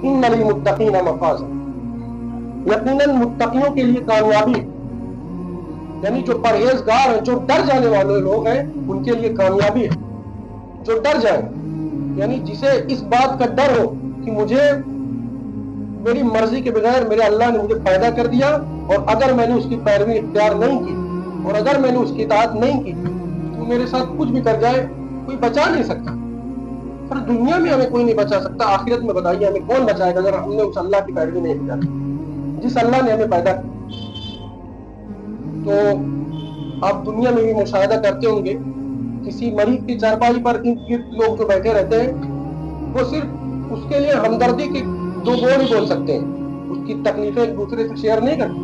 ان للمتقین مفازا، یقیناً متقیوں کے لیے کامیابی، یعنی جو پرہیزگار ہیں، جو ڈر جانے والے لوگ ہیں، ان کے لیے کامیابی ہے. جو ڈر جائیں، یعنی جسے اس بات کا ڈر ہو کہ مجھے میری مرضی کے بغیر میرے اللہ نے مجھے پیدا کر دیا، اور اگر میں نے اس کی پیروی اختیار نہیں کی، اور اگر میں نے اس کی اطاعت نہیں کی تو میرے ساتھ کچھ بھی کر جائے کوئی بچا نہیں سکتا. پر دنیا میں ہمیں کوئی نہیں بچا سکتا، آخرت میں بتائیے ہمیں کون بچائے گا اگر ہم نے اس اللہ کی پیروی نہیں کی جس اللہ نے ہمیں پیدا کیا. تو آپ دنیا میں بھی مشاہدہ کرتے ہوں گے، کسی مریض کی چارپائی پر لوگ جو بیٹھے رہتے ہیں، وہ صرف اس کے لیے ہمدردی کی دو بول ہی بول سکتے ہیں، اس کی تکلیفیں ایک دوسرے سے شیئر نہیں کرتے.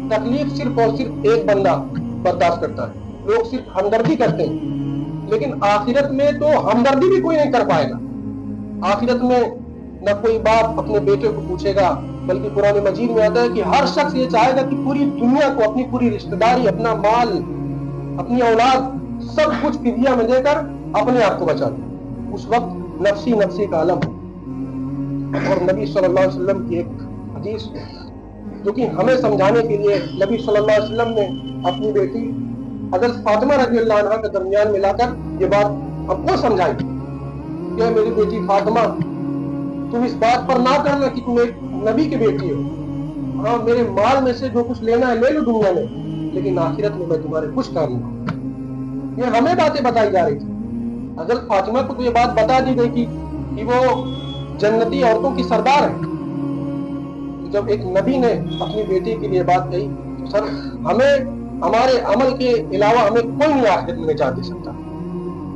تکلیف صرف اور صرف ایک بندہ برداشت کرتا ہے، لوگ صرف ہمدردی کرتے ہیں. لیکن آخرت میں تو ہمدردی بھی کوئی نہیں کر پائے گا. آخرت میں نہ کوئی باپ اپنے بیٹے کو پوچھے گا، بلکہ قرآن مجید میں آتا ہے کہ ہر شخص یہ چاہے گا کہ پوری دنیا کو، اپنی پوری رشتہ داری، اپنا مال، اپنی اولاد، سب کچھ فدیہ میں دے کر اپنے آپ کو بچا لے. اس وقت نفسی نفسی کا عالم ہو. اور نبی صلی اللہ علیہ وسلم کی ایک حدیث جو کہ ہمیں سمجھانے کے لیے نبی صلی اللہ علیہ وسلم نے اپنی بیٹی حضرت فاطمہ رضی اللہ عنہا کے درمیان ملا کر یہ بات ہم کو سمجھائی کہ میری بیٹی فاطمہ، تم اس بات پر نہ کرنا کہ تم ایک نبی کی بیٹی ہو. ہاں، میرے مال میں سے جو کچھ لینا ہے لے لو دنیا میں، لیکن آخرت میں تمہارے کچھ کام نہیں. یہ ہمیں باتیں بتائی جا رہی تھی. حضرت فاطمہ کو تو یہ بات بتا دی گئی کہ وہ جنتی عورتوں کی سردار ہے. جب ایک نبی نے اپنی بیٹی کے لیے بات کہی تو سر ہمیں ہمارے عمل کے علاوہ ہمیں کوئی نہیں آخرت میں نجات دے سکتا.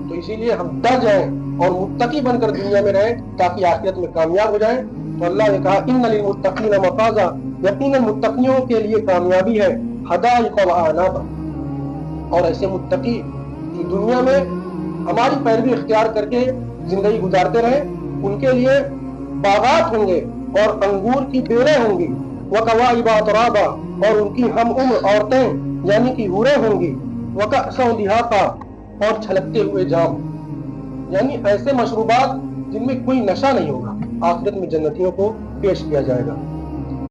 تو اسی لیے ہم ڈر جائیں اور متقی بن کر دنیا میں رہیں تاکہ آخرت میں کامیاب ہو جائیں. تو اللہ نے کہا ان للمتقین مفازا، یقیناً متقیوں کے لیے کامیابی ہے، حدائق و اعنابا. اور ایسے متقی جو دنیا میں ہماری پیروی اختیار کر کے زندگی گزارتے رہیں، ان کے لیے باغات ہوں گے اور انگور کی بیریں ہوں گی، وکواعب اترابا، اور ان کی ہم عمر عورتیں یعنی کہ حوریں ہوں گی، وکأسا دہاقا، اور چھلکتے ہوئے جام، یعنی ایسے مشروبات جن میں کوئی نشہ نہیں ہوگا، آخرت میں جنتیوں کو پیش کیا جائے گا.